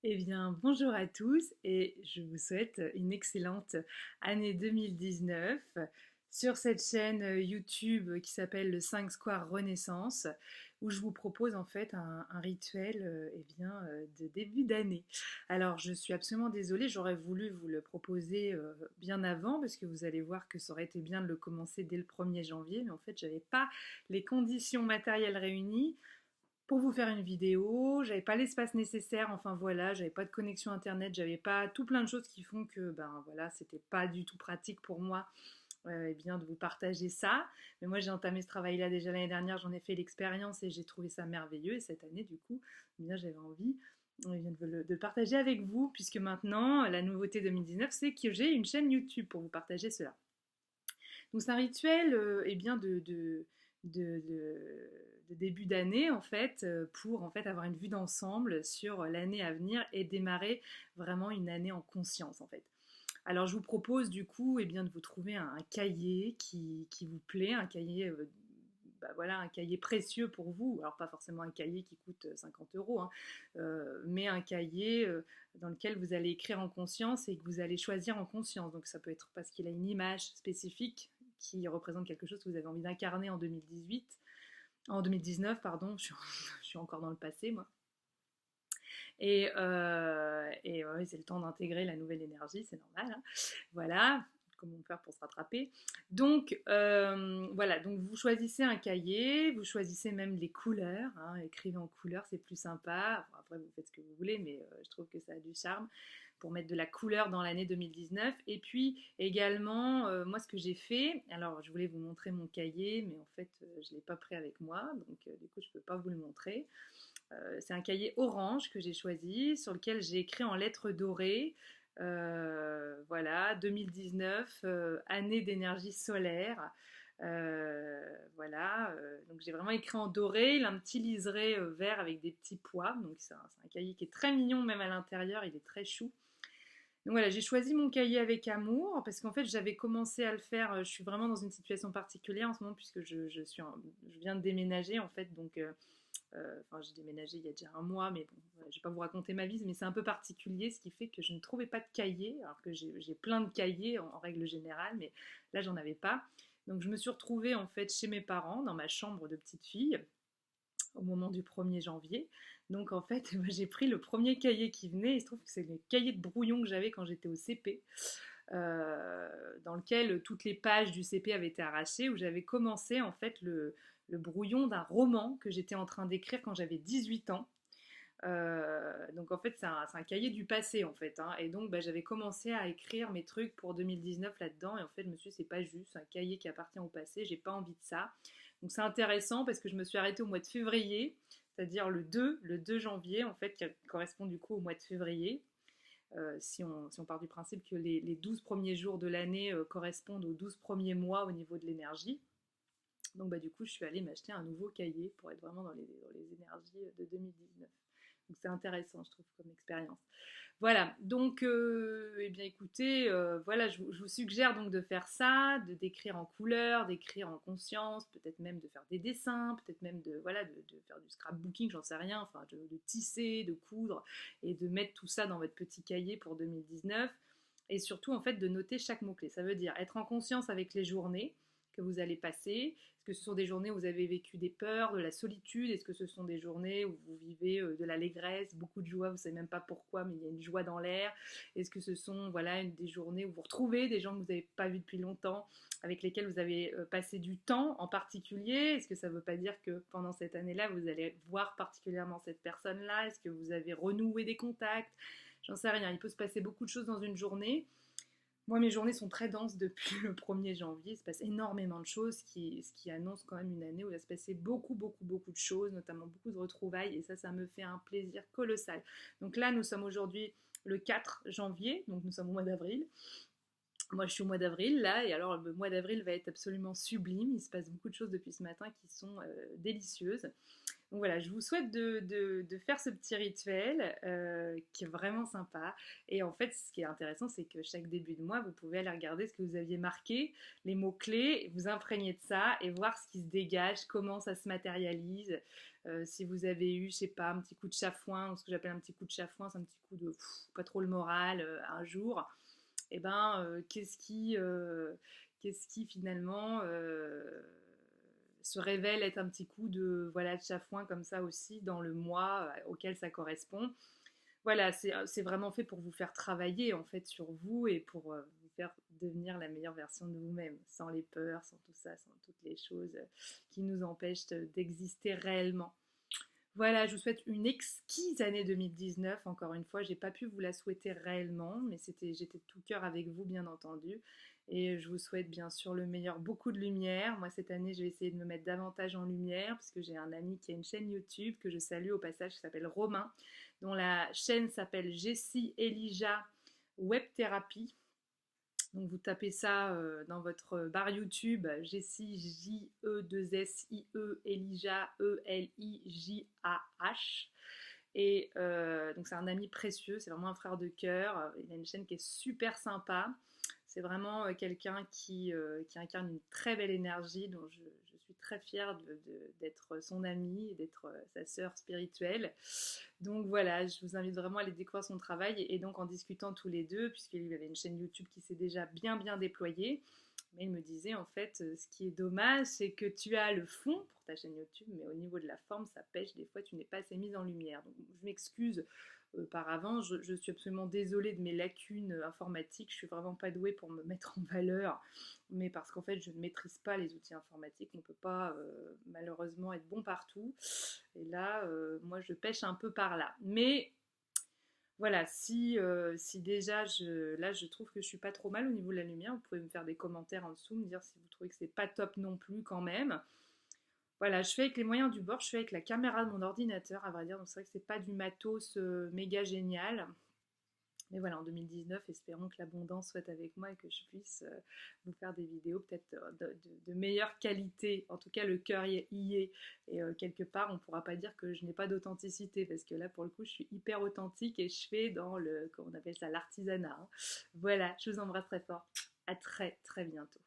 Eh bien, bonjour à tous et je vous souhaite une excellente année 2019 sur cette chaîne YouTube qui s'appelle le 5 Square Renaissance où je vous propose en fait un rituel de début d'année. Alors, je suis absolument désolée, j'aurais voulu vous le proposer bien avant parce que vous allez voir que ça aurait été bien de le commencer dès le 1er janvier, mais en fait, j'avais pas les conditions matérielles réunies pour vous faire une vidéo, j'avais pas l'espace nécessaire, enfin voilà, j'avais pas de connexion internet, j'avais pas tout plein de choses qui font que ben voilà, c'était pas du tout pratique pour moi de vous partager ça. Mais moi j'ai entamé ce travail-là déjà l'année dernière, j'en ai fait l'expérience et j'ai trouvé ça merveilleux. Et cette année du coup, j'avais envie de le partager avec vous, puisque maintenant la nouveauté 2019 c'est que j'ai une chaîne YouTube pour vous partager cela. Donc c'est un rituel de, de- de début d'année en fait pour en fait avoir une vue d'ensemble sur l'année à venir et démarrer vraiment une année en conscience en fait. Alors je vous propose du coup de vous trouver un cahier qui vous plaît, un cahier voilà, un cahier précieux pour vous. Alors pas forcément un cahier qui coûte 50 euros, hein, mais un cahier dans lequel vous allez écrire en conscience et que vous allez choisir en conscience. Donc ça peut être parce qu'il a une image spécifique qui représente quelque chose que vous avez envie d'incarner en 2018, en 2019, pardon, je suis encore dans le passé, moi. Et ouais, c'est le temps d'intégrer la nouvelle énergie, c'est normal, hein. Voilà, comment faire pour se rattraper. Donc voilà, donc vous choisissez un cahier, vous choisissez même les couleurs, hein, écrivez en couleurs, c'est plus sympa. Bon, après, vous faites ce que vous voulez, mais je trouve que ça a du charme pour mettre de la couleur dans l'année 2019. Et puis également, moi ce que j'ai fait, alors je voulais vous montrer mon cahier, mais en fait je ne l'ai pas pris avec moi, donc du coup je ne peux pas vous le montrer. C'est un cahier orange que j'ai choisi, sur lequel j'ai écrit en lettres dorées, voilà, 2019, année d'énergie solaire. Voilà, donc j'ai vraiment écrit en doré, il a un petit liseré vert avec des petits pois, donc c'est un cahier qui est très mignon même à l'intérieur, il est très chou. Donc voilà, j'ai choisi mon cahier avec amour parce qu'en fait j'avais commencé à le faire, je suis vraiment dans une situation particulière en ce moment puisque je viens de déménager en fait, donc enfin, j'ai déménagé il y a déjà un mois, mais bon, voilà, je vais pas vous raconter ma vie, mais c'est un peu particulier, ce qui fait que je ne trouvais pas de cahier, alors que j'ai plein de cahiers en règle générale, mais là j'en avais pas. Donc je me suis retrouvée en fait chez mes parents, dans ma chambre de petite fille, au moment du 1er janvier. Donc en fait, j'ai pris le premier cahier qui venait, il se trouve que c'est le cahier de brouillon que j'avais quand j'étais au CP. Dans lequel toutes les pages du CP avaient été arrachées, où j'avais commencé en fait le brouillon d'un roman que j'étais en train d'écrire quand j'avais 18 ans. Donc en fait c'est un cahier du passé en fait, hein. Et donc j'avais commencé à écrire mes trucs pour 2019 là-dedans et en fait je me suis dit c'est pas juste, un cahier qui appartient au passé, j'ai pas envie de ça. Donc c'est intéressant parce que je me suis arrêtée au mois de février, c'est-à-dire le 2 janvier en fait, qui correspond du coup au mois de février. Si on part du principe que les 12 premiers jours de l'année correspondent aux 12 premiers mois au niveau de l'énergie. Donc du coup, je suis allée m'acheter un nouveau cahier pour être vraiment dans les énergies de 2019. Donc c'est intéressant, je trouve, comme expérience. Voilà, donc écoutez, voilà, je vous suggère donc de faire ça, de d'écrire en couleur, d'écrire en conscience, peut-être même de faire des dessins, peut-être même de faire du scrapbooking, j'en sais rien, enfin de tisser, de coudre et de mettre tout ça dans votre petit cahier pour 2019. Et surtout en fait de noter chaque mot-clé. Ça veut dire être en conscience avec les journées que vous allez passer. Est-ce que ce sont des journées où vous avez vécu des peurs, de la solitude? Est-ce que ce sont des journées où vous vivez de l'allégresse, beaucoup de joie, vous ne savez même pas pourquoi, mais il y a une joie dans l'air? Est-ce que ce sont voilà, des journées où vous retrouvez des gens que vous n'avez pas vus depuis longtemps, avec lesquels vous avez passé du temps en particulier? Est-ce que ça ne veut pas dire que pendant cette année-là, vous allez voir particulièrement cette personne-là? Est-ce que vous avez renoué des contacts? J'en sais rien, il peut se passer beaucoup de choses dans une journée. Moi, mes journées sont très denses depuis le 1er janvier. Il se passe énormément de choses, ce qui annonce quand même une année où il va se passer beaucoup, beaucoup, beaucoup de choses, notamment beaucoup de retrouvailles. Et ça me fait un plaisir colossal. Donc là, nous sommes aujourd'hui le 4 janvier, donc nous sommes au mois d'avril. Moi, je suis au mois d'avril, là, et alors le mois d'avril va être absolument sublime. Il se passe beaucoup de choses depuis ce matin qui sont délicieuses. Donc voilà, je vous souhaite de faire ce petit rituel qui est vraiment sympa. Et en fait, ce qui est intéressant, c'est que chaque début de mois, vous pouvez aller regarder ce que vous aviez marqué, les mots-clés, vous imprégner de ça et voir ce qui se dégage, comment ça se matérialise. Si vous avez eu, je sais pas, un petit coup de chafouin, ou ce que j'appelle un petit coup de chafouin, c'est un petit coup de pas trop le moral un jour, et ben qu'est-ce qui finalement se révèle être un petit coup de voilà de chafouin comme ça aussi dans le mois auquel ça correspond. Voilà, c'est vraiment fait pour vous faire travailler en fait sur vous et pour vous faire devenir la meilleure version de vous-même, sans les peurs, sans tout ça, sans toutes les choses qui nous empêchent d'exister réellement. Voilà, je vous souhaite une exquise année 2019. Encore une fois, j'ai pas pu vous la souhaiter réellement, mais j'étais de tout cœur avec vous, bien entendu. Et je vous souhaite bien sûr le meilleur, beaucoup de lumière. Moi, cette année, je vais essayer de me mettre davantage en lumière, puisque j'ai un ami qui a une chaîne YouTube que je salue au passage, qui s'appelle Romain, dont la chaîne s'appelle Jessie Elijah Web Therapy. Donc vous tapez ça dans votre barre YouTube, Jessie J-E-2-S-I-E, Elijah E-L-I-J-A-H. Et donc c'est un ami précieux, c'est vraiment un frère de cœur. Il a une chaîne qui est super sympa. C'est vraiment quelqu'un qui incarne une très belle énergie dont je suis très fière d'être son amie et d'être sa sœur spirituelle. Donc voilà, je vous invite vraiment à aller découvrir son travail et donc en discutant tous les deux, puisqu'il avait une chaîne YouTube qui s'est déjà bien déployée, mais il me disait en fait, ce qui est dommage, c'est que tu as le fond pour ta chaîne YouTube, mais au niveau de la forme, ça pêche, des fois tu n'es pas assez mise en lumière. Donc je m'excuse par avance, je suis absolument désolée de mes lacunes informatiques, je suis vraiment pas douée pour me mettre en valeur, mais parce qu'en fait je ne maîtrise pas les outils informatiques, on ne peut pas malheureusement être bon partout, et là moi je pêche un peu par là. Mais voilà, si déjà là je trouve que je suis pas trop mal au niveau de la lumière, vous pouvez me faire des commentaires en dessous, me dire si vous trouvez que c'est pas top non plus quand même. Voilà, je fais avec les moyens du bord, je fais avec la caméra de mon ordinateur, à vrai dire, donc c'est vrai que c'est pas du matos méga génial. Mais voilà, en 2019, espérons que l'abondance soit avec moi et que je puisse vous faire des vidéos peut-être de meilleure qualité. En tout cas, le cœur y est. Et quelque part, on ne pourra pas dire que je n'ai pas d'authenticité parce que là, pour le coup, je suis hyper authentique et je fais dans comment on appelle ça, l'artisanat, hein. Voilà, je vous embrasse très fort. À très bientôt.